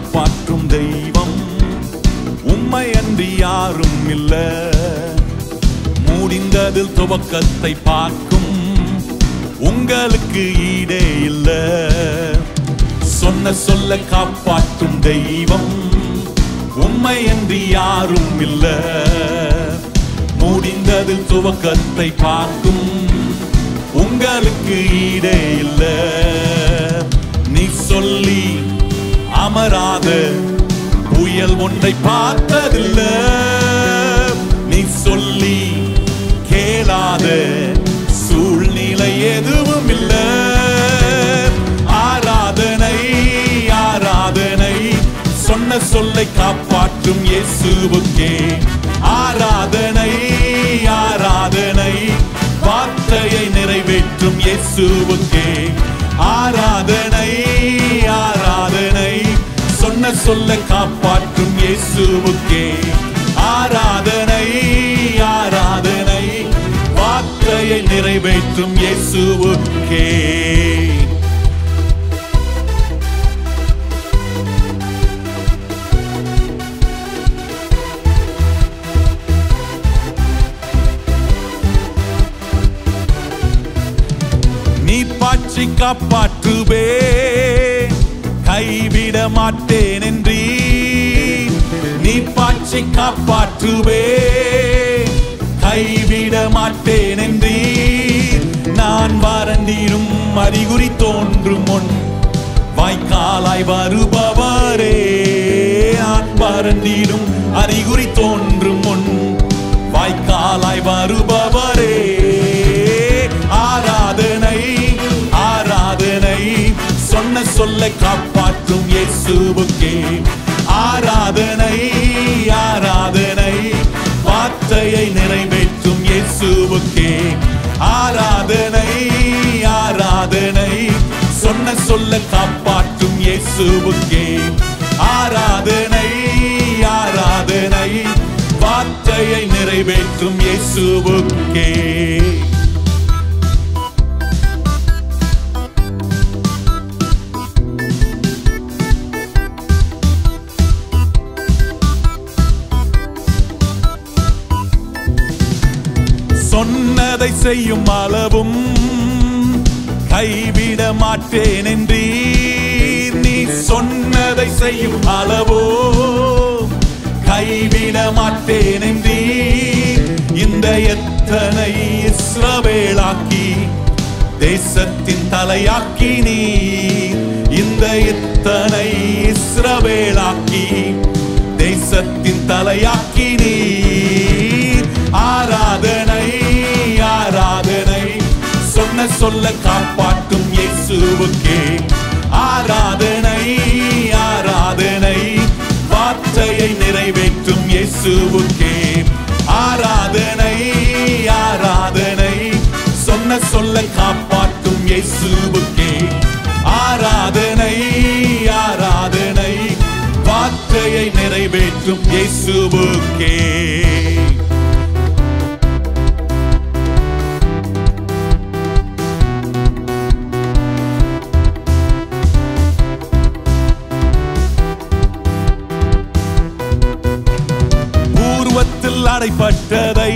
காப்பாற்றும் தெய்வம் உம்மை அன்றி யாரும் இல்ல. முடிந்ததில் துவக்கத்தை பார்க்கும் உங்களுக்கு ஈடே இல்ல. சொன்ன சொல்ல காப்பாற்றும் தெய்வம் உம்மை அன்றி யாரும் இல்ல. முடிந்ததில் துவக்கத்தை பார்க்கும் உங்களுக்கு ஈடே இல்ல. நீ சொல்லி அமராத புயல் ஒன்றை பார்த்ததில்ல. நீ சொல்லி கேளாத சூழ்நிலை எதுவும் இல்ல. ஆராதனை ஆராதனை சொன்ன சொல்லை காப்பாற்றும் இயேசுவுக்கே. ஆராதனை ஆராதனை வார்த்தையை நிறைவேற்றும் இயேசுவுக்கே. ஆராதனை ஆராதனை சொன்ன சொல்ல காப்பாற்றும் இயேசுவுக்கே. ஆராதனை ஆராதனை வார்த்தையை நிறைவேற்றும் இயேசுவுக்கே. நீ பாற்றி காப்பாற்றுவே கைவிட மாட்டேன் என்றீ. நீ பாற்றி காப்பாற்றுவே கைவிட மாட்டேன் என்றீ. நான் வறண்டிடும் அறிகுறி தோன்றும் முன் வாய்க்காலாய் வருபவரே. நான் வறண்டிடும் அறிகுறி தோன்றும் முன் வாய்க்காலாய் வருபவரே. ஆராதனை ஆராதனை சொன்ன சொல்லை காப்பாற்றும் இயேசுவுக்கே. ஆராதனை ஆராதனை வார்த்தையை நிறைவேற்றும் இயேசுவுக்கே. ஆராதனை ஆராதனை சொன்ன சொல்ல காப்பாற்றும் இயேசுவுக்கே. ஆராதனை ஆராதனை வார்த்தையை நிறைவேற்றும் இயேசுவுக்கே. சொன்னதை செய்யும் அளவும் கைவிட மாட்டேன் என்றீர். நீ சொன்னதை செய்யும் அளவோ கைவிட மாட்டேன் என்றீர். இந்த எத்தனை இஸ்ரவேலாக்கி தேசத்தின் தலையாக்கி நீ. இந்த எத்தனை இஸ்ரவேலாக்கி தேசத்தின் தலையாக்கி நீ. ஆராதனை ஆராதனை சொன்ன சொல்ல காப்பாற்றும் இயேசுவுக்கே. ஆராதனை ஆராதனை வார்த்தையை நிறைவேற்றும் இயேசுவுக்கே. ஆராதனை ஆராதனை சொன்ன சொல்ல காப்பாற்றும் இயேசுவுக்கே. ஆராதனை ஆராதனை வார்த்தையை நிறைவேற்றும் இயேசுவுக்கே. பூர்வத்தில் அடைப்பட்டதை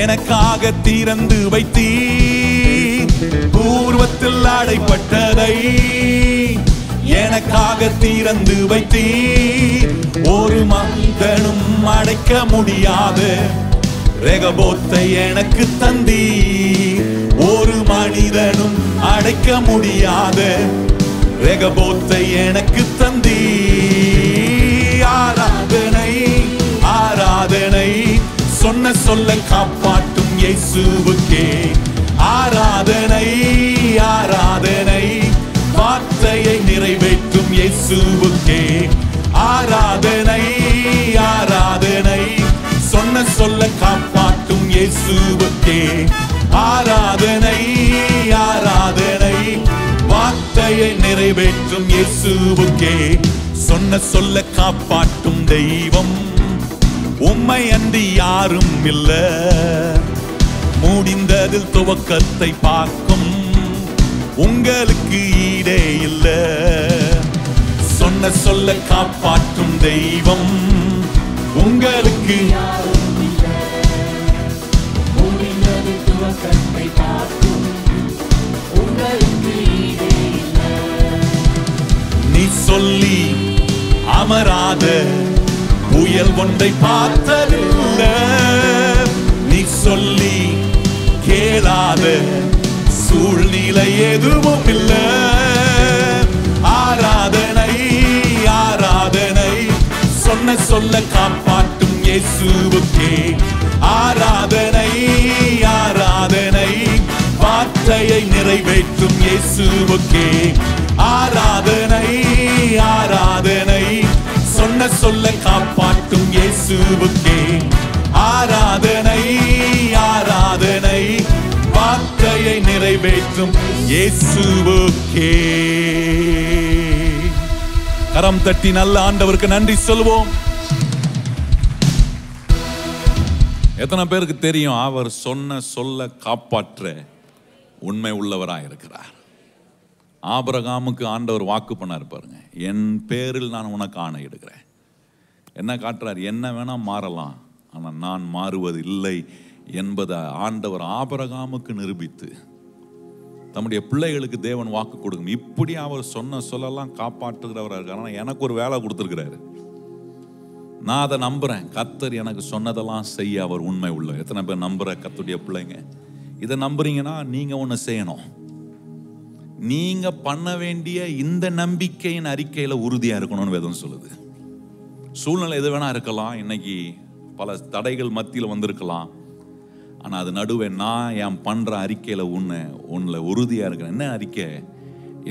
எனக்காக திறந்து வைத்தீர். பூர்வத்தில் அடைப்பட்டதை எனக்காக திறந்து வைத்தீர். ஒரு மனிதனும் அடைக்க முடியாத ரெகபோத்தை எனக்கு தந்தீர். ஒரு மனிதனும் அடைக்க முடியாத ரெகபோத்தை எனக்கு தந்தீர். ஆராதனை ஆராதனை சொன்ன சொல்ல காப்பாற்றும் இயேசுவுக்கே. ஆராதனை ஆராதனை வார்த்தையை நிறைவேற்றும் இயேசுவுக்கே. ஆராதனை ஆராதனை சொன்ன சொல்ல காப்பாற்றும் இயேசுவுக்கே. ஆராதனை ஆராதனை வார்த்தையை நிறைவேற்றும் இயேசுவுக்கே. சொன்ன சொல்ல காப்பாற்றும் தெய்வம் உம்மை அன்றி யாரும் இல்ல. முடிந்ததில் துவக்கத்தை பார்க்கும் உங்களுக்கு ஈடே இல்ல. சொன்ன சொன்ன சொல்ல காப்பாற்றும் தெய்வம் உங்களுக்கு நீ சொல்லி அமராத புயல் ஒன்றை பார்த்ததில்லை, நீ சொல்லி கேளாத சூழ்நிலை எதுவும் இல்லை. ஆராதனை ஆராதனை சொன்ன சொல்ல காப்பாற்றும் இயேசுவுக்கே. ஆராதனை ஆராதனை வார்த்தையை நிறைவேற்றும் இயேசுவுக்கே. ஆராதனை ஆராதனை சொன்ன சொல்ல காப்பாற்றும் இயேசுவுக்கே. ஆராதனை ஆராதனை வார்த்தையை நிறைவேற்றும் இயேசுவுக்கே. கரம் தட்டி நல்ல ஆண்டவருக்கு நன்றி சொல்வோம். எத்தனை பேருக்கு தெரியும் அவர் சொன்ன சொல்ல காப்பாற்ற உண்மை உள்ளவராக இருக்கிறார்? ஆபிரகாமுக்கு ஆண்டவர் வாக்கு பண்ணார் பாருங்க, என் பேரில் நான் உனக்கு ஆணையிடுகிறேன். என்ன காட்டுறார்? என்ன வேணா மாறலாம், ஆனால் நான் மாறுவது இல்லை என்பதை ஆண்டவர் ஆபிரகாமுக்கு நிரூபித்து தம்முடைய பிள்ளைகளுக்கு தேவன் வாக்கு கொடுக்கும். இப்படி அவர் சொன்ன சொல்லலாம் காப்பாற்றுகிறவராக இருக்கார். எனக்கு ஒரு வேலை கொடுத்துருக்கிறாரு, நான் அதை நம்புறேன். கர்த்தர் எனக்கு சொன்னதெல்லாம் செய்ய அவர் உண்மை உள்ள. எத்தனை பேர் நம்புற கர்த்தருடைய பிள்ளைங்க? இதை நம்புறீங்கன்னா நீங்க ஒன்று செய்யணும். நீங்க பண்ண வேண்டிய இந்த நம்பிக்கையின் அறிக்கையில உறுதியா இருக்கணும்னு வேதம் சொல்லுது. சூழ்நிலை எது வேணா இருக்கலாம், இன்னைக்கு பல தடைகள் மத்தியில் வந்திருக்கலாம், ஆனா அது நடுவே நான் என் பண்ற அறிக்கையில உன்னை உறுதியா இருக்கிறேன். என்ன அறிக்கை?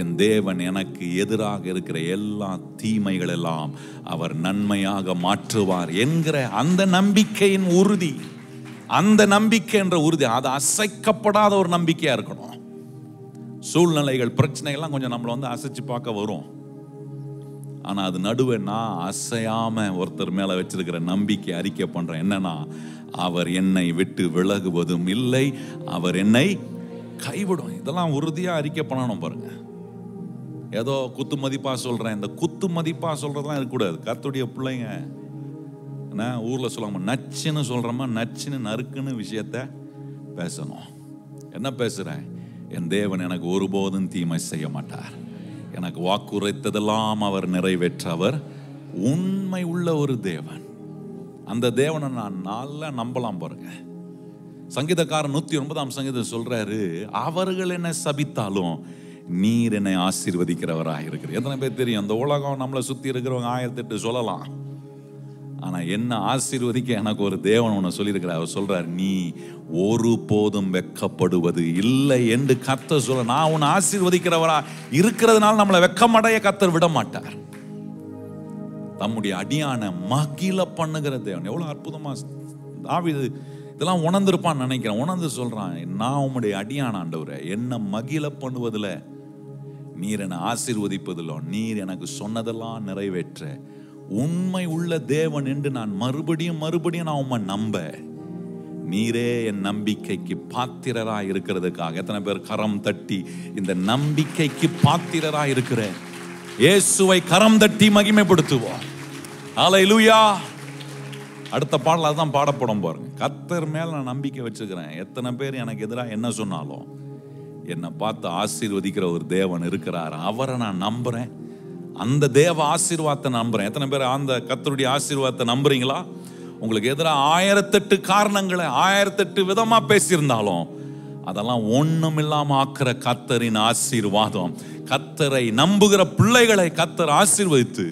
என் தேவன் எனக்கு எதிராக இருக்கிற எல்லா தீமைகள் எல்லாம் அவர் நன்மையாக மாற்றுவார் என்கிற அந்த நம்பிக்கையின் உறுதி. அந்த நம்பிக்கை என்ற உறுதி அது அசைக்கப்படாத ஒரு நம்பிக்கையா இருக்கணும். சூழ்நிலைகள் பிரச்சனைகள்லாம் கொஞ்சம் நம்மளை வந்து அசைச்சு பார்க்க வரும், ஆனா அது நடுவே நான் அசையாம ஒருத்தர் மேல வச்சிருக்கிற நம்பிக்கை அறிக்கை பண்றேன். என்னன்னா, அவர் என்னை விட்டு விலகுவதும் இல்லை, அவர் என்னை கைவிடும். இதெல்லாம் உறுதியா அறிக்கை பண்ணணும் பாருங்க. ஏதோ குத்து மதிப்பா சொல்றேன், இந்த குத்து மதிப்பா சொல்றதுலாம் இருக்கக்கூடாது. கர்த்தருடைய பிள்ளைங்க ஊர்ல சொல்லாம நச்சுன்னு சொல்றோமா, நச்சுன்னு நறுக்குன்னு விஷயத்த பேசணும். என்ன பேசுறேன்? என் தேவன் எனக்கு ஒருபோதும் தீமை செய்ய மாட்டார், எனக்கு வாக்குரைத்ததெல்லாம் அவர் நிறைவேற்றவர் உண்மை உள்ள ஒரு தேவன். அந்த தேவனை நான் நல்லா நம்பலாம் பாருங்க. சங்கீதக்காரன் 109 சங்கீதம் சொல்றாரு, அவர்கள் என்ன சபித்தாலும் நீர் என்னை ஆசீர்வதிக்கிறவராக இருக்கிறார். எத்தனை பேர் தெரியும்? அந்த உலகம் நம்மளை சுத்தி இருக்கிறவங்க 1008 சொல்லலாம், ஆனா என்ன ஆசீர்வதிக்க எனக்கு ஒரு தேவன் ஒன்று சொல்லியிருக்கிறார். அவர் சொல்றார், நீ ஒரு போதும் வெட்கப்படுவது இல்லை என்று கர்த்தர் சொல்ல. நான் உன்னை ஆசீர்வதிக்கிறவரா இருக்கிறதுனால நம்மளை வெட்கமடைய கர்த்தர் விட மாட்டார். தம்முடைய அடியான மகிழ பண்ணுகிற தேவன். எவ்வளவு அற்புதமா தாவீது இதெல்லாம் உணர்ந்திருப்பான்னு நினைக்கிறேன். உணர்ந்து சொல்றான், நான் உம்முடைய அடியான ஆண்டவரே, என்ன மகிழ பண்ணுவதில், நீர் என்னை ஆசீர்வதிப்பதிலோ, நீர் எனக்கு சொன்னதெல்லாம் நிறைவேற்ற உண்மை உள்ள தேவன் என்று நான் மறுபடியும் நான் உம்மை நம்ப, நீரே என் நம்பிக்கைக்கு பாத்திரராய் இருக்கிறதுக்காக. எத்தனை பேர் கரம் தட்டி இந்த நம்பிக்கைக்கு பாத்திரராய் இருக்கிற இயேசுவை கரம் தட்டி மகிமைப்படுத்துவோம். ஹல்லேலூயா. அடுத்த பாடல் அதுதான் பாடப்படும் பாருங்க. கர்த்தர் மேல நான் நம்பிக்கை வச்சுக்கிறேன். எத்தனை பேர் எனக்கு எதிராக என்ன சொன்னாலும் என்னை பார்த்து ஆசீர்வதிக்கிற ஒரு தேவன் இருக்கிறார், அவரை நான் நம்புறேன். அந்த தேவ ஆசீர்வாதத்தை நம்புறேன். எத்தனை பேர் அந்த கர்த்தருடைய ஆசீர்வாதத்தை நம்புறீங்களா? உங்களுக்கு எதிராக 1008 காரணங்களை 1008 விதமா பேசியிருந்தாலும் அதெல்லாம் ஒண்ணும் இல்லாம ஆக்குற கர்த்தரின் ஆசீர்வாதம். கர்த்தரை நம்புகிற பிள்ளைகளை கர்த்தர் ஆசீர்வதித்து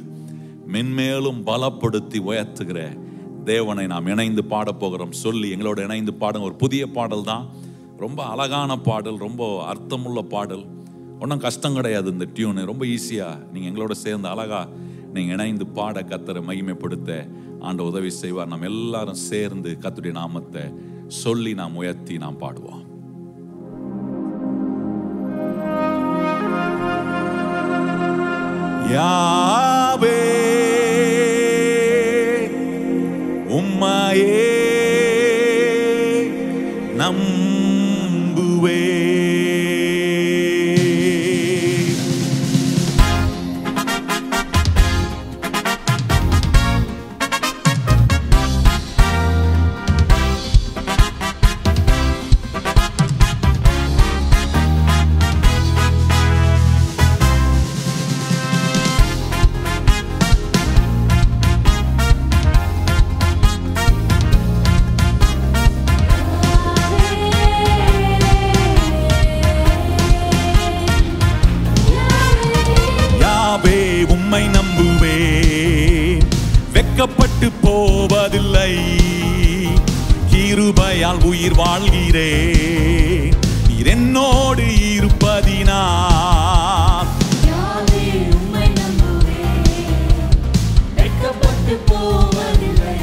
மென்மேலும் பலப்படுத்தி உயர்த்துகிற தேவனை நாம் இணைந்து பாட போகிறோம். சொல்லி எங்களோட இணைந்து பாடுங்க. ஒரு புதிய பாடல் தான், ரொம்ப அழகான பாடல், ரொம்ப அர்த்தமுள்ள பாடல். ஒன்றும் கஷ்டம் கிடையாது. இந்த டியூனு ரொம்ப ஈஸியா நீங்க எங்களோட சேர்ந்து அழகா நீங்க இணைந்து பாட கர்த்தரை மகிமைப்படுத்த ஆண்டவர் உதவி செய்வார். நாம் எல்லாரும் சேர்ந்து கர்த்தருடைய நாமத்தை சொல்லி நாம் உயர்த்தி நாம் பாடுவோம். யாவே உம்மையே நம்புவே, நம்புவேன், வெட்கப்பட்டு போவதில்லை. கிருபையால் உயிர் வாழ்கிறேன், நீர் என்னோடு இருப்பதினால். யாவே உம்மை நம்புவேன், வெட்கப்பட்டு போவதில்லை.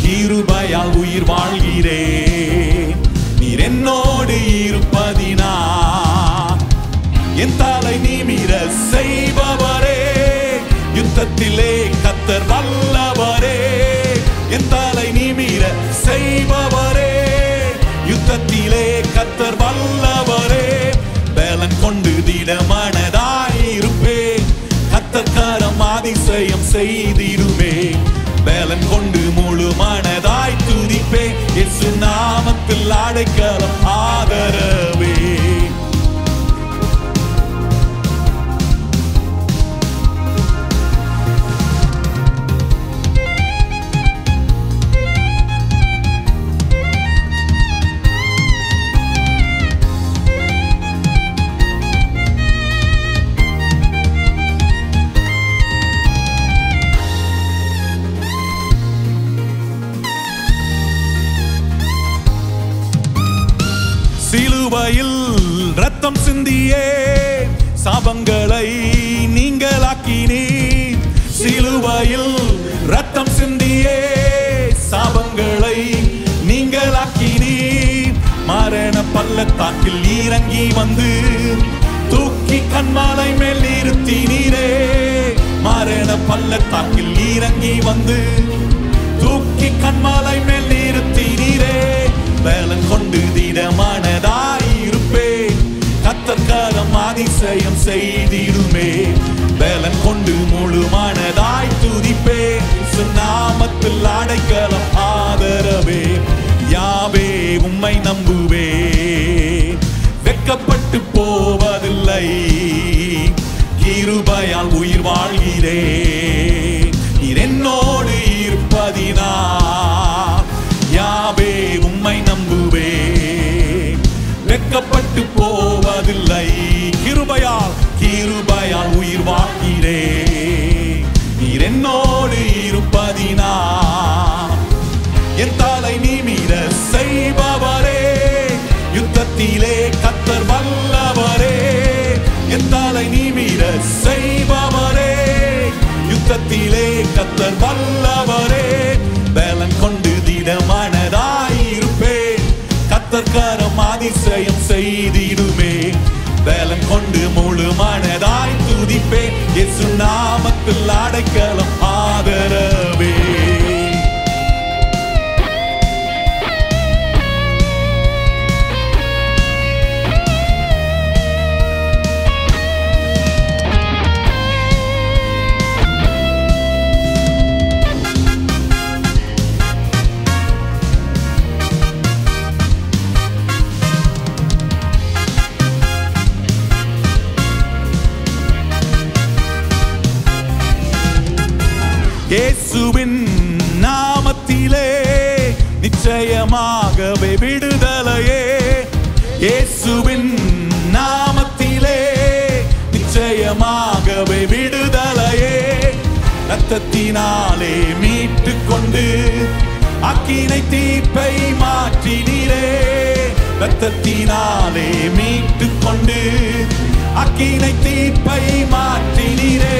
கிருபையால் உயிர் வாழ்கிறேன், நீர் என்னோடு இருப்பதினால். என் தலை நிமிர செய்பவரே, யுத்தத்திலே கர்த்தர் வல்லவரே. என் தலை நிமிர செய்பவரே, யுத்தத்திலே கர்த்தர் வல்லவரே. பலன் கொண்டு திடமனதாயிருப்பேன், கர்த்தர் கரம் அதிசயம் செய்திடுமே. பலன் கொண்டு முழு மனதாய் துதிப்பேன், இயேசு நாமத்தில் அடைக்கலம் ஆதரவே. சிலுவையில் ரத்தம் சிந்தியே சாபங்களை நீங்களாக்கினீர். சிலுவையில் ரத்தம் சிந்தியே சாபங்களை நீங்களாக்கினீர். மரண பள்ளத்தாக்கில் இறங்கி வந்து தூக்கி கண்மாலை மேல் நிறுத்தினீரே. மரண பள்ளத்தாக்கில் இறங்கி வந்து தூக்கி கண்மாலை மேல் நிறுத்தினீரே. பலன் கொண்டு திடமனதாயிருப்பேன், கர்த்தர் கரம் அதிசயம் செய்திடுமே. பலன் கொண்டு முழு மனதாய் துதிப்பேன், நாமத்தில் அடைக்கலம் ஆதரவே. யாவே உம்மை நம்புவேன், வெட்கப்பட்டு போவதில்லை. கிருபையால் உயிர் வாழ்கிறேன், நீர் என்னோடு இருப்பதினால். யாவே உம்மை நம்புவேன், வெட்கப்பட்டு போவதில்லை. கிருபையால் உயிர் வாழ்கிறேன், நீர் என்னோடு இருப்பதினால். என் தலை நிமிர செய்பவரே, யுத்தத்திலே கர்த்தர் வல்லவரே. என் தலை நிமிர செய்பவரே, யுத்தத்திலே கர்த்தர் வல்லவரே. பலன் கொண்டு திடமனதாயிருப்பேன், கர்த்தர் கரம் அதிசயம் செய்திடுமே. பலன் கொண்டு முழு மனதாய் துதிப்பேன், இயேசு நாமத்தில் அடைக்கலம் ஆதரவே. இயேசுவின் நாமத்திலே நிச்சயமாகவே விடுதலையே. இயேசுவின் நாமத்திலே நிச்சயமாகவே விடுதலையே. இரத்தத்தினாலே மீட்டு கொண்டு அக்கினை தீர்ப்பை மாற்றினீரே. இரத்தத்தினாலே மீட்டு கொண்டு அக்கினை தீர்ப்பை மாற்றினீரே.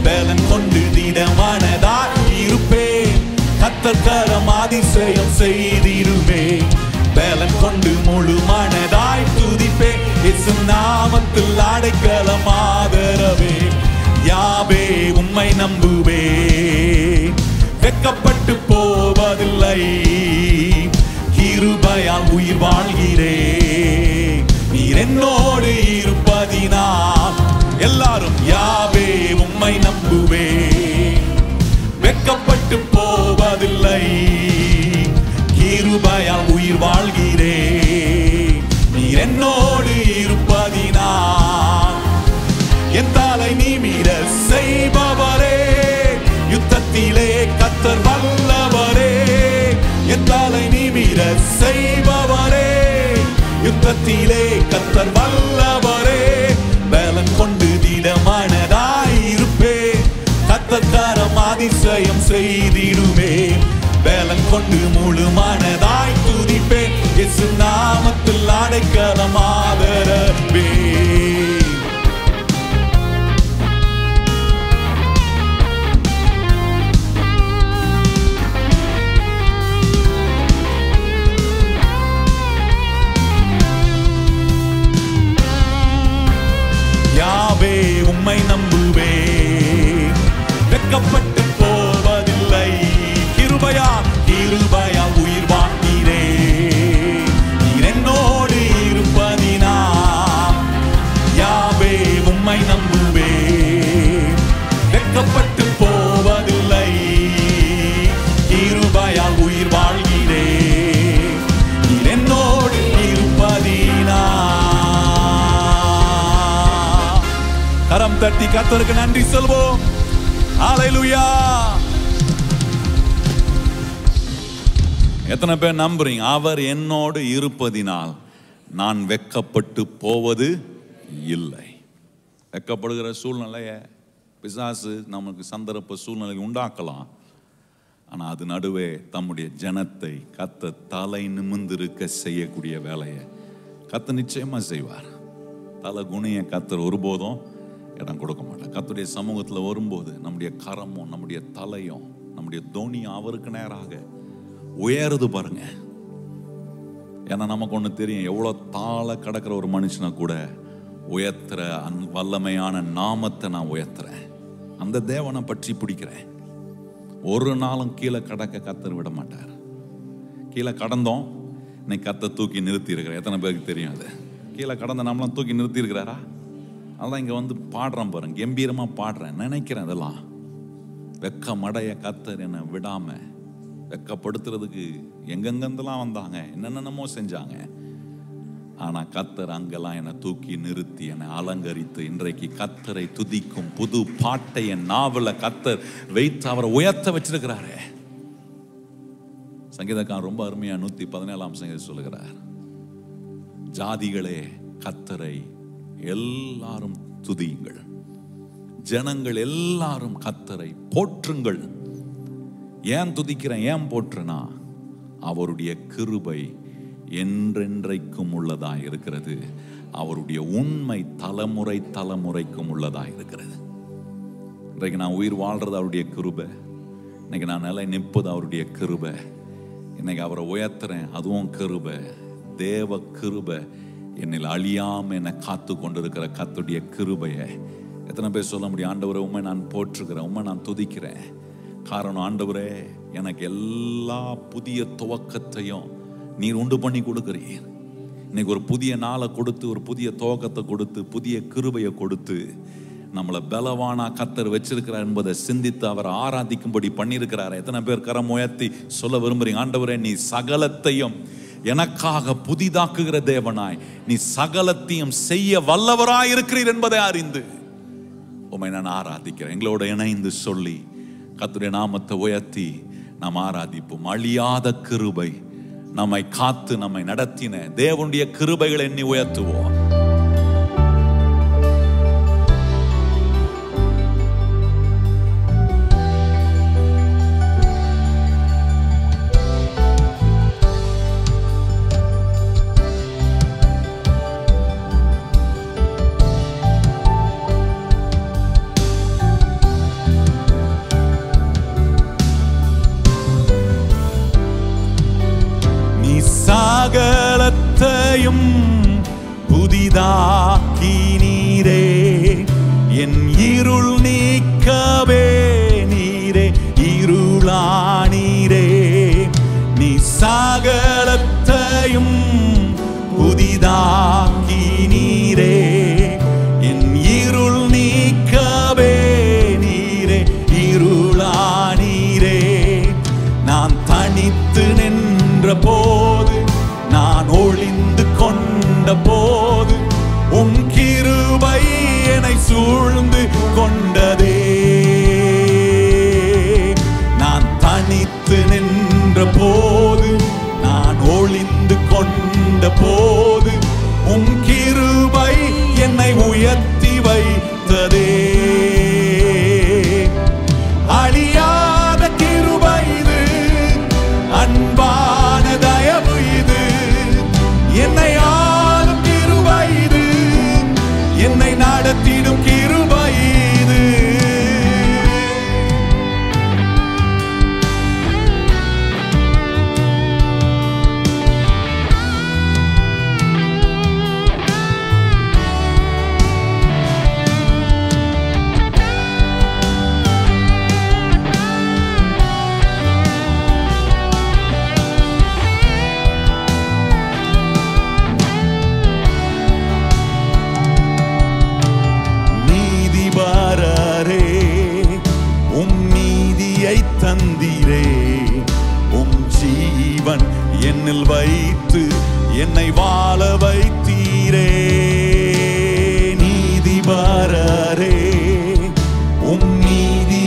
பலன் கொண்டு திடமனதாய் இருப்பேன், கர்த்தர் கரம் அதிசயம் செய்திடுமே. பலன் கொண்டு முழு மனதாய் துதிப்பேன், இயேசு நாமத்தில் அடைக்கலம் ஆதரவே. யாவே உம்மை நம்புவேன், வெட்கப்பட்டு போவதில்லை. கிருபையால் உயிர் வாழ்கிறேன், நீர் என்னோடு இருப்பதினால். எல்லாரும் யாவே உம்மை நம்புவேன், வெட்கப்பட்டு போவதில்லை. கிருபையால் உயிர் வாழ்கிறேன், நீர் என்னோடு இருப்பதினால். என் தலை நிமிர செய்பவரே, யுத்தத்திலே கர்த்தர் வல்லவரே. என் தலை நிமிர செய்பவரே, யுத்தத்திலே கர்த்தர் வல்லவரே. பலன் கொண்டு திடமனதாயிருப்பேன், அதிசயம் செய்திடுமே. பலன் கொண்டு முழு மனதாய் துதிப்பேன். இயேசு நாமத்தில் அடைக்கலம் ஆதரவே. யாவே உம்மை நம்புவே, வெட்கப்பட்டு போவதில்லை. கிருபையா கிருபையா உயிர் வாழ்கிறே. நீர் என்னோடு இருப்பதினா. யாவே உம்மை நம்புவே, வெட்கப்பட்டு போவதில்லை. கிருபையா உயிர் வாழ்கிறே. நீர் என்னோடு இருப்பதினா. கரம் தட்டி கர்த்தருக்கு நன்றி சொல்வோம். ஹல்லேலூயா. எத்தனை பேர் நம்புறீங்க? அவர் என்னோடு இருப்பதினால் நான் வெட்கப்பட்டு போவது இல்லை. வெட்கப்படுகிற சூழ்நிலையை பிசாசு நமக்கு சந்தர்ப்ப சூழ்நிலை உண்டாக்கலாம். ஆனால் அது நடுவே தம்முடைய ஜனத்தை கர்த்தர் தலை நிமிர்ந்திருக்க செய்யக்கூடிய வேலையை கர்த்தர் நிச்சயமா செய்வார். தலை குணிய கர்த்தர் ஒருபோதும் இடம் கொடுக்க மாட்டார். கர்த்தருடைய சமூகத்தில் வரும்போது நம்முடைய கரமும் நம்முடைய தலையும் நம்முடைய தோனியும் அவருக்கு நேராக உயருது பாருங்க. ஏன்னா நமக்கு ஒன்று தெரியும், எவ்வளோ தாழ கிடக்கிற ஒரு மனுஷனை கூட உயர்த்துற வல்லமையான நாமத்தை நான் உயர்த்துறேன். அந்த தேவனை பற்றி பிடிக்கிறேன். ஒரு நாளும் கீழே கடக்க கர்த்தர் விட மாட்டார். கீழே கடந்தோம், இன்னைக்கு கர்த்தர் தூக்கி நிறுத்தி இருக்கிறேன். எத்தனை பேருக்கு தெரியும்? அது கீழே கடந்த நம்மளாம் தூக்கி நிறுத்தி இருக்கிறாரா? அதான் இங்கே வந்து பாடுறேன் பாருங்க, கம்பீரமாக பாடுறேன், நினைக்கிறேன். அதெல்லாம் வெக்கமடைய கர்த்தர் என்னை விடாமல், வெக்கப்படுத்துறதுக்கு எங்கெங்கெந்தெல்லாம் வந்தாங்க, என்னென்னமோ செஞ்சாங்க. ஆனால் கர்த்தர் அங்கெல்லாம் என்னை தூக்கி நிறுத்தி என்னை அலங்கரித்து இன்றைக்கு கர்த்தரை துதிக்கும் புது பாட்டை என் நாவல கர்த்தர் வைத்து அவரை உயர்த்த வச்சிருக்கிறாரு. சங்கீதக்காரன் ரொம்ப அருமையா 117ஆம் சங்கீதம் சொல்லுகிறார், ஜாதிகளே கர்த்தரை எல்லாரும் துதியுங்கள், ஜனங்கள் எல்லாரும் கர்த்தரை போற்றுங்கள். ஏன் துதிக்கிறேன், ஏன் போற்றுனா அவருடைய கிருபை என்றென்றைக்கும் உள்ளதாய் இருக்கிறது. அவருடைய உண்மை தலைமுறை தலைமுறைக்கும் உள்ளதாய் இருக்கிறது. இன்றைக்கு நான் உயிர் வாழ்றது அவருடைய கிருபை. இன்னைக்கு நான் நிலை நிற்பது அவருடைய கிருபை. இன்னைக்கு அவரை உயர்த்துறேன், அதுவும் கிருபை. தேவ கிருபை என்னில் அழியாம என்னை காத்து கொண்டிருக்கிற கர்த்தருடைய கிருபையை எத்தனை பேர் சொல்ல முடியும்? ஆண்டவரே உம்மை நான் போற்றுகிறேன், உம்மை நான் துதிக்கிறேன். காரணம், ஆண்டவரே எனக்கு எல்லா புதிய துவக்கத்தையும் நீர் உண்டு பண்ணி கொடுக்கிறீர். இன்னைக்கு ஒரு புதிய நாளை கொடுத்து, ஒரு புதிய துவக்கத்தை கொடுத்து, புதிய கிருபையை கொடுத்து நம்மளை பலவானா கர்த்தர் வச்சிருக்கிறார் என்பதை சிந்தித்து அவர் ஆராதிக்கும்படி பண்ணியிருக்கிறார். எத்தனை பேர் கரம் உயர்த்தி சொல்ல விரும்புறீங்க? ஆண்டவரே நீ சகலத்தையும் எனக்காக புதிதாக்குகிற தேவனாய், நீ சகலத்தையும் செய்ய வல்லவராய் இருக்கிறீர் என்பதை அறிந்து உம்மை நான் ஆராதிக்கிறேன். எங்களோட இணைந்து சொல்லி கர்த்தருடைய நாமத்தை உயர்த்தி நாம் ஆராதிப்போம். அழியாத கிருபை நம்மை காத்து நம்மை நடத்தின தேவனுடைய கிருபைகளை எண்ணி உயர்த்துவோம். சகலத்தையும் புதிதாக்கி நீரே, என் இருள் நீக்கவே நீரே இருளானீரே. நீ சகலத்தையும் புதிதாக்கி நீரே, என் இருள் நீக்கவே நீரே இருளானீரே. நான் தனித்து நின்ற போது, நான் ஒளிந்து கொண்ட போது, உம்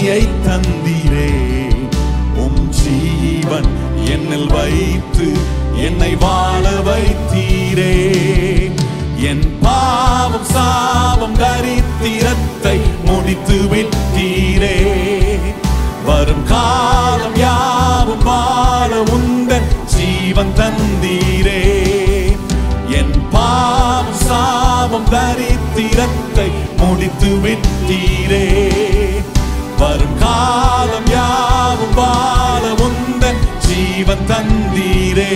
ஆவியை தந்தீரே, உம் ஜீவன் என்னில் வைத்து என்னை வாழ வைத்தீரே. என் பாவம் சாபம் தரித்திரத்தை முடித்து விட்டீரே. வரும் காலம் யாவும் வாழ உந்தன் ஜீவன் தந்தீரே. என் பாவம் சாபம் தரித்திரத்தை முடித்து விட்டீரே. வரும் காலம் யாவும் வாழ உந்தன் ஜீவன் தந்தீரே.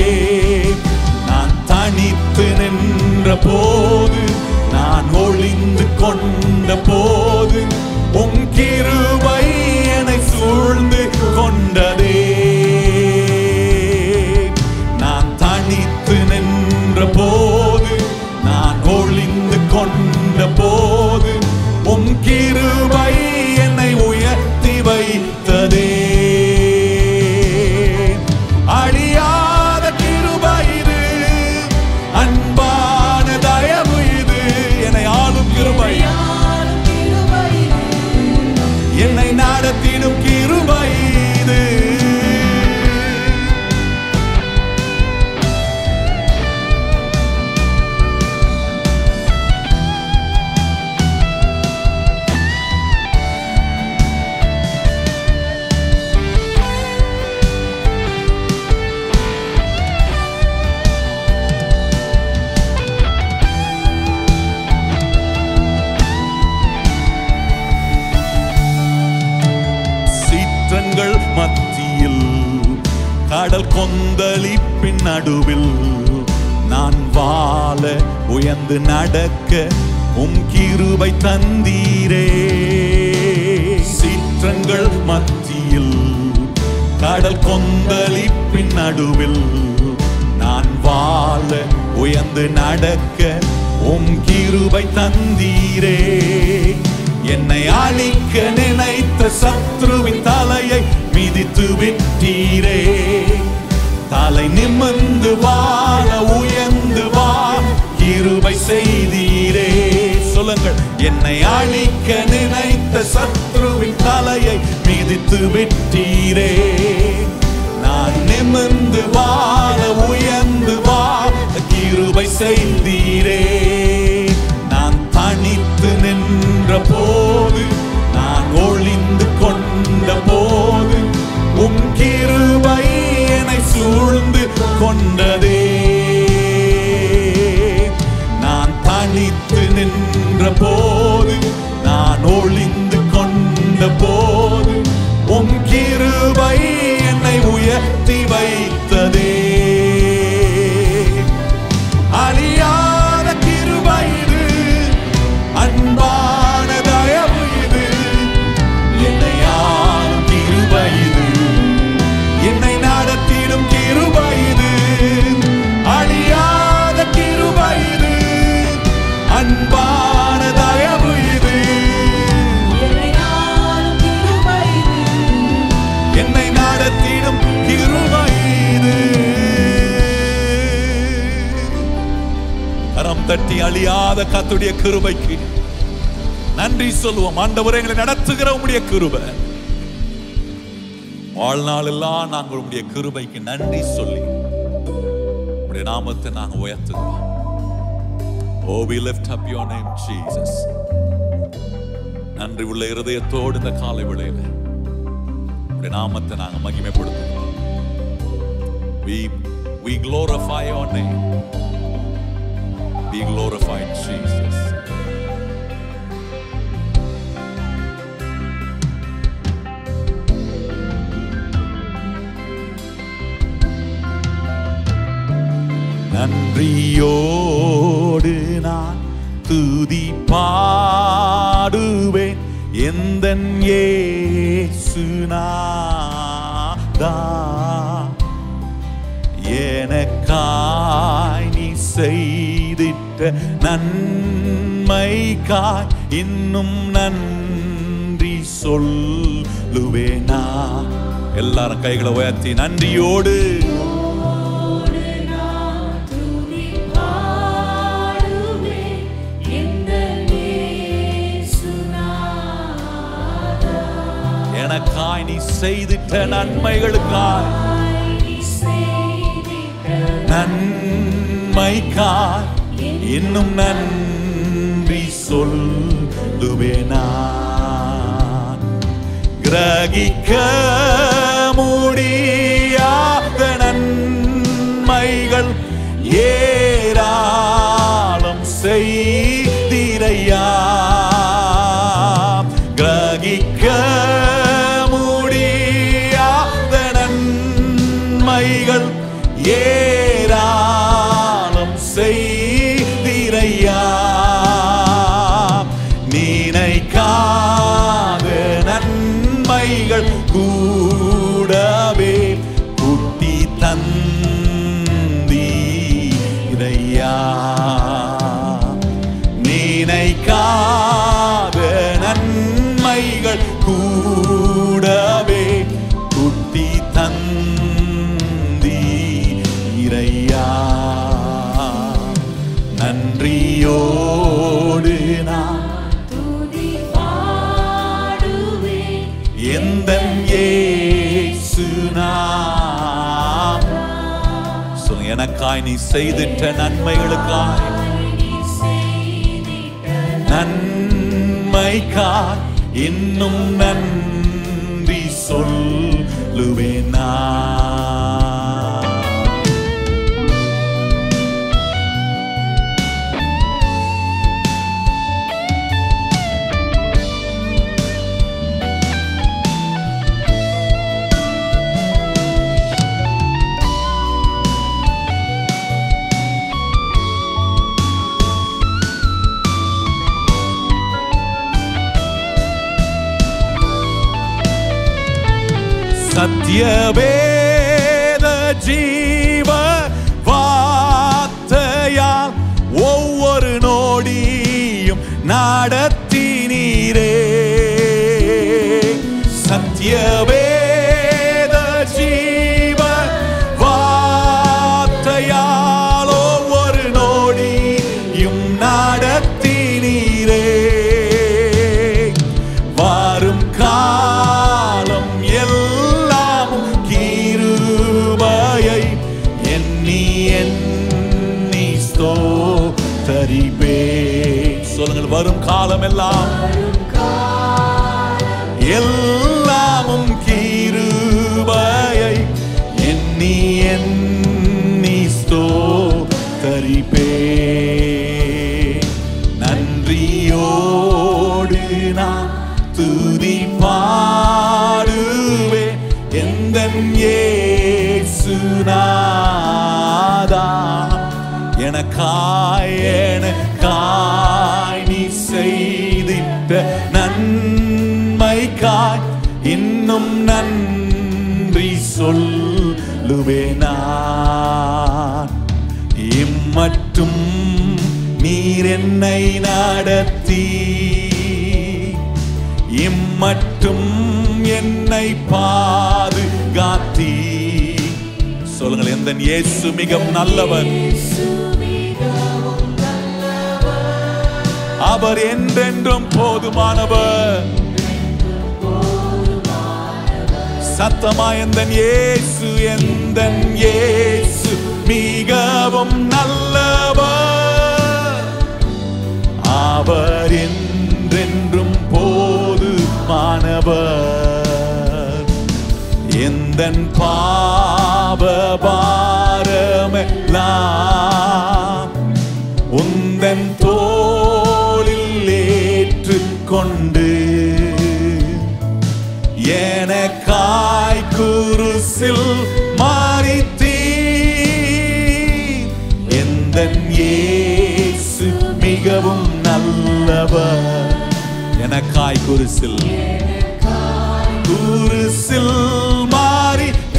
நான் தனித்து நின்ற போது, நான் ஒளிந்து கொண்ட போது, உம் கிருபை என்னை சூழ்ந்து கொண்டதே. நான் தனித்து நின்ற போது, நான் ஒளிந்து கொண்ட போது, உம் கிருபை என்னை உயர்த்தி வைத்ததே. அழியாத கிருபை இது, அன்பான தயவு இது, என்னை ஆளும் கிருபை, என்னை நடத்திடும் கிருபை இது. மத்தியில் கடல் கொந்தளிப்பின் நடுவில் நான் வாழ உயர்ந்து நடக்க உம் கிருபை தந்தீரே. சீற்றங்கள் மத்தியில் கடல் கொந்தளிப்பின் நடுவில் நான் வாழ உயர்ந்து நடக்க உம் கிருபை தந்தீரே. என்னை அழிக்க நினைத்த சத்ருவின் தலையை மிதித்து விட்டீரே. தலை நிமிர்ந்து வாழ உயர்ந்து வாழ கிருபை செய்தீரே. சொல்லுங்கள், என்னை அழிக்க நினைத்த சத்ருவின் தலையை மிதித்து விட்டீரே. நான் நிமிர்ந்து வாழ உயர்ந்து வாழ கிருபை செய்தீரே. நான் தனித்து நின்ற போது, நான் ஒளிந்து கொண்ட போது, உம் கிருபை என்னை சூழ்ந்து கொண்டதே. நான் தனித்து நின்ற போது, நான் ஒளிந்து கொண்ட போது, உம் கிருபை என்னை உயர்த்தி வைத்ததே. அழியாத கிருபை இது, அன்பான தயவு இது, என்னை ஆளும் கிருபை இது, என்னை நடத்திடும் கிருபை இது. அழியாத கிருபை இது, அன்பான தயவு இது, என்னை நடத்திடும் கிருபை இது. கரம் தட்டி அழியாத கர்த்தருடைய கிருபைக்கு நன்றி சொல்லுவோம். ஆண்டவரே, எங்களை நடத்துகிற உம்முடைய கிருபை, வாழ்நாள் எல்லாம் நாங்கள் உம்முடைய கிருபைக்கு நன்றி சொல்லி உம்முடைய நாமத்தை நாங்கள் உயர்த்துகிறோம். Oh, we lift up your name, Jesus. நன்றி உள்ள இருதயத்தோடு இந்த காலை வேளையில உம்முடைய நாமத்தை நாங்கள் மகிமைப்படுத்துகிறோம். We glorify your name. Be glorified, Jesus. நன்றியோடு நான் துதி பாடுவேன் எந்தன் இயேசுநாதா. எனக்காய் நீ செய்திட்ட நன்மைக்காய் இன்னும் நன்றி சொல்லுவேனா. எல்லாரும் கைகளை உயர்த்தி நன்றியோடு எனக்காய் நீ செய்திட்ட நன்மைகளுக்காய் நன்மைக்காய் இன்னும் நன்றி சொல்லுவேனான். கிரகிக்க முடியாத நன்மைகள் ஏராளம் செய்திரையா. கிரகிக்க முடியாத நன்மைகள் ஏராளம் செய்திரையா. நினைக்காத நன்மைகள் கூடவே கூட்டி தந்தீரையா. நினைக்காத நன்மைகள் கூடவே கூட்டி தந்தீரையா. நன்றியோடு நான் எந்தன் இயேசுநாதா. சொல்லுங்க, எனக்காய் நீ செய்திட்ட நன்மைகளுக்காய் நன்மைக்காய் இன்னும் நன்றி சொல்லுவேனா. சத்யவேத ஜீவ வார்த்தையால் ஒவ்வொரு நொடியும் நடத்தினீரே. சத்யவேத ஜீவ வார்த்தையால் ஒவ்வொரு நொடியும் நடத்தினீரே. வரும் காலம் எல்லாமும் கிருபையை எண்ணி எண்ணி ஸ்தோத்தரிப்பே. சொல்லுங்கள், வரும் காலம் எல்லாம் எல்லாமும் கிருபையை எண்ணி எண்ணி ஸ்தோத்தரிப்பே. நன்றியோடு நான் துதி பாடுவே எந்தன் இயேசுநாதா. எனக்காய் நீ செய்திட்ட நன்மைக்காய் இன்னும் நன்றி சொல்லுவேனான். இம்மட்டும் நீர் என்னை நடத்தி இம்மட்டும் என்னை பாதுகாத்தி. சொல்லுங்கள், எந்தன் இயேசு மிகவும் நல்லவர், அவர் என்றென்றும் போதுமானவர். சத்தமா, எந்தன் இயேசு மிகவும் நல்லவர், அவர் என்றென்றும் போதுமானவர். எந்தன் பாவ பாரமெல்லாம் உந்தன் தோளில் ஏற்றுக்கொண்டு எனக்காய் குருசில் மரித்தீர். எந்தன் இயேசு மிகவும் நல்லவர். எனக்காய் குருசில் மரித்தீர்.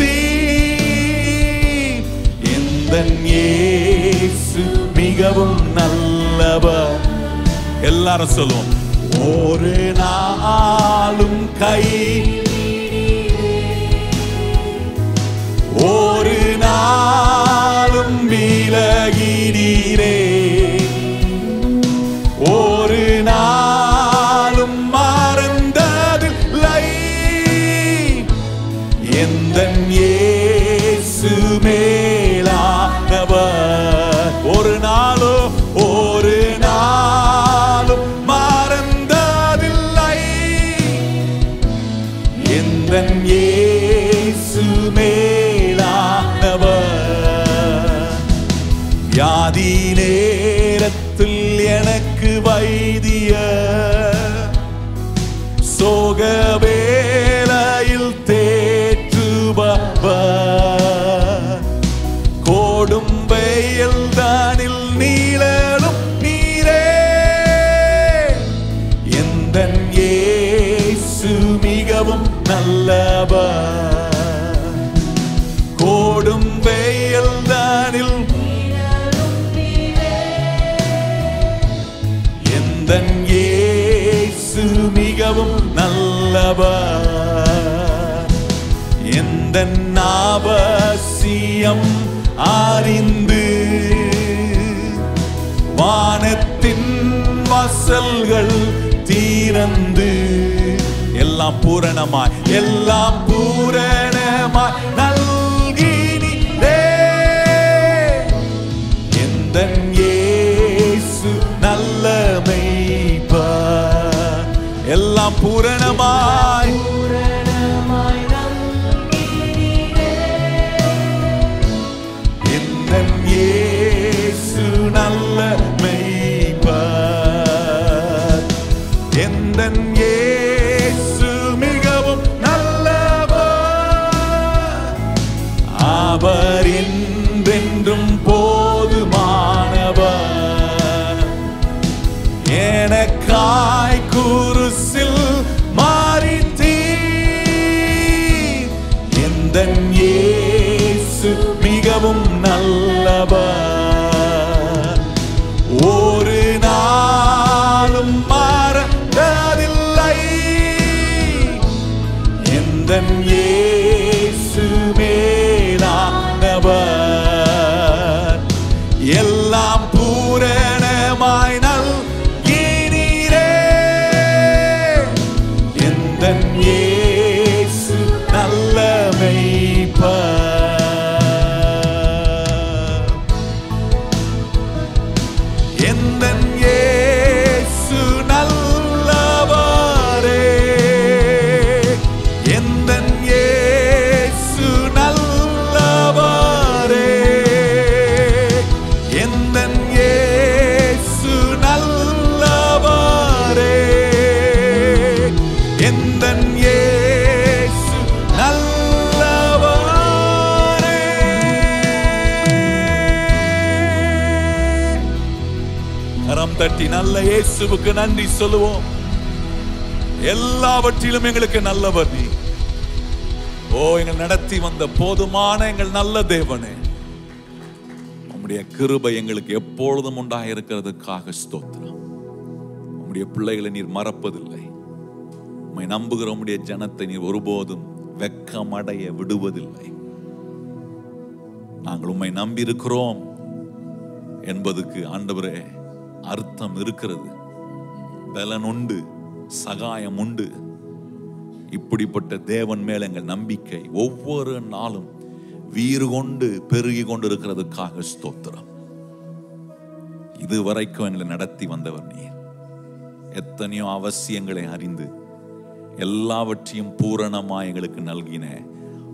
எந்தன் இயேசு மிகவும் நல்லவர். எல்லாரும் சொல்லுவோம், ஒரு நாளும் ஒரு நாளும் விலகினீரே. ஒரு நாளும் மறந்ததில்லை மேலானவர். ஒரு நாளும் மறந்ததில்லை. எந்தன் இயேசு மேலானவர். வியாதி நேரத்தில் எனக்கு வைத்தியர், சோக வேளையில் தேற்றுபவர், கோடும் வெயில் தானில் நீழலும் நீரே. எந்தன் இயேசு மிகவும் நல்லவர், கோடும் வெயில் தானில் எந்தன் இயேசு மிகவும் நல்லவர். எந்தன் அவசியம் அறிந்து வானத்தின் வாசல்கள் திறந்து எல்லாம் பூரணமாய் நல்கினீரே. எந்தன் இயேசு நல்ல மேய்ப்பர், எல்லாம் பூரணமாய் எந்தன் இயேசு நல்ல மேய்ப்பர். எந்தன் இயேசு மிகவும் நல்லவர். அவர் என்றென்றும் போதுமானவர். எனக்காய் குருசில் மரித்தீர். எந்தன் இயேசு மிகவும் நல்லவர். ஒரு நாளும் மறந்ததில்லை. எந்தன் இயேசு மேலானவர். எல்லாம் பூரணமாய் நல்கினீரே. எந்தன் இயேசு நல்ல மேய்ப்பர். எந்தன் இயேசு நல்லவரே. எந்தன் இயேசு நல்லவரே. எந்தன் இயேசு நல்லவரே. எந்தன் இயேசு நல்லவரே. கரம் தட்டி நல்ல இயேசுவுக்கு நன்றி சொல்லுவோம். எல்லாவற்றிலும் எங்களுக்கு நல்லவர் நீ. ஓ, எங்கள் நடத்தி வந்த போதுமான எங்கள் நல்ல தேவனே, உம்முடைய கிருபை எங்களுக்கு எப்பொழுதும் உண்டாயிருக்கிறதுக்காக ஸ்தோத்திரம். உம்முடைய பிள்ளைகளை நீர் மறப்பதில்லை. உம்மை நம்புகிற உம்முடைய ஜனத்தை நீர் ஒருபோதும் வெட்கமடைய விடுவதில்லை. நாங்கள் உம்மை நம்பி இருக்கிறோம் என்பதுக்கு ஆண்டவரே அர்த்தம் இருக்கிறது. பலன் உண்டு, சகாயம் உண்டு. இப்படிப்பட்ட தேவன் மேல் எங்கள் நம்பிக்கை ஒவ்வொரு நாளும் வீறு கொண்டு பெருகி கொண்டிருக்கிறதுக்காக ஸ்தோத்திரம். இதுவரைக்கும் எங்களை நடத்தி வந்தவர் நீர். எத்தனையோ அவசியங்களை அறிந்து எல்லாவற்றையும் பூரணமாய் எங்களுக்கு நல்கின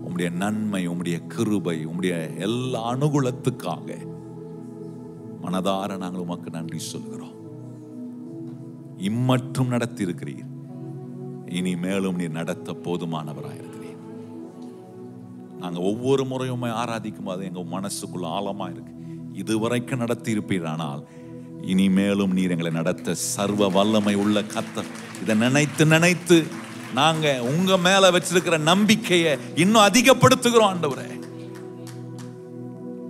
உம்முடைய நன்மை, உம்முடைய கிருபை, உம்முடைய எல்லா அனுகூலத்துக்காக மனதார நாங்கள் உமக்கு நன்றி சொல்கிறோம். இம்மற்றும் நடத்தி இருக்கிறீர், இனி மேலும் நீர் நடத்த போதுமானவராயிருக்கிறீர். நாங்க ஒவ்வொரு முறையும் ஆராதிக்கும் போது எங்க மனசுக்குள்ள ஆழமா இருக்கு, இதுவரைக்கும் நடத்தி இருப்பீர், ஆனால் இனிமேலும் நீர் எங்களை நடத்த சர்வ வல்லமை உள்ள கர்த்தர். இதை நினைத்து நினைத்து நாங்க உங்க மேல வச்சிருக்கிற நம்பிக்கையை இன்னும் அதிகப்படுத்துகிறோம். ஆண்டவரே,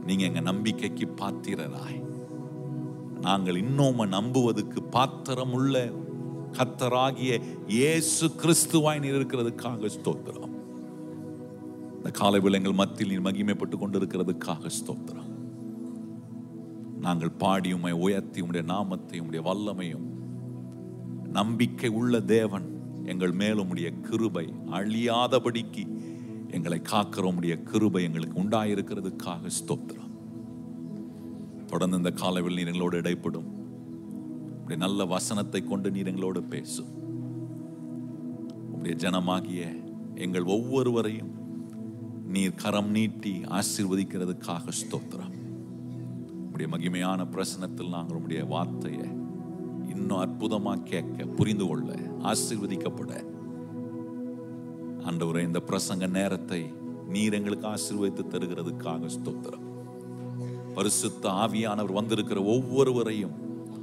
நீங்க எங்க நம்பிக்கைக்கு பாத்திரராய், நாங்கள் இன்னும் நம்புவதற்கு பாத்திரம் உள்ள கர்த்தராகிய இயேசு கிறிஸ்துவாய் நீர் இருக்கிறதுக்காக ஸ்தோத்திரம். இந்த காலை வேளை எங்கள் மத்தியில் நீர் மகிமைப்பட்டு கொண்டிருக்கிறதுக்காக ஸ்தோத்திரம். நாங்கள் பாடி உம்மை உயர்த்தி உம்முடைய நாமத்தை, உம்முடைய வல்லமையும், நம்பிக்கை உள்ள தேவன் எங்கள் மேலும் உடைய கிருபை அழியாதபடிக்கு எங்களை காக்கிற உம்முடைய கிருபை எங்களுக்கு உண்டாயிருக்கிறதுக்காக ஸ்தோத்திரம். தொடர்ந்து இந்த காலவில் நீர் எங்களோடு இடைப்படும். உம்முடைய நல்ல வசனத்தை கொண்டு நீர் எங்களோடு பேசும். உம்முடைய ஜனமாகிய எங்கள் ஒவ்வொருவரையும் நீர் கரம் நீட்டி ஆசீர்வதிக்கிறதுக்காக ஸ்தோத்திரம். உம்முடைய மகிமையான பிரசனத்தில் நாங்கள் உம்முடைய வார்த்தையை இன்னும் அற்புதமா கேட்க, புரிந்து கொள்ள, ஆசீர்வதிக்கப்பட ஆண்டவரே இந்த பிரசங்க நேரத்தை நீர் எங்களுக்கு ஆசீர்வதித்து தருகிறதுக்காக ஸ்தோத்திரம். பரிசுத்த ஆவியானவர் வந்திருக்கிற ஒவ்வொருவரையும்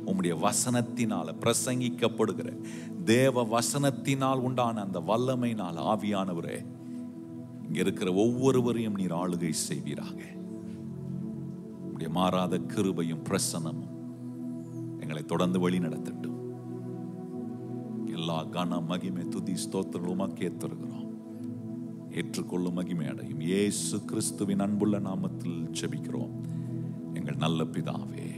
உம்முடைய வசனத்தினால பிரசங்கிக்கப்படுகிற தேவ வசனத்தினால் உண்டான அந்த வல்லமையினால் ஆவியானவரே இங்க இருக்கிற ஒவ்வொருவரையும் நீர் ஆளுகை செய்வீராக. உம்முடைய மாறாத கிருபையும் பிரசன்னமும் எங்களை தொடர்ந்து வழி நடத்தட்டும். எல்லா கன மகிமை துதி ஸ்தோத்திரம் உமக்கே தருகிறோம். ஏற்றுக்கொள்ளும் மகிமை அடையும் இயேசு கிறிஸ்துவின் அன்புள்ள நாமத்தில் ஜெபிக்கிறோம் எங்கள் நல்ல பிதாவே.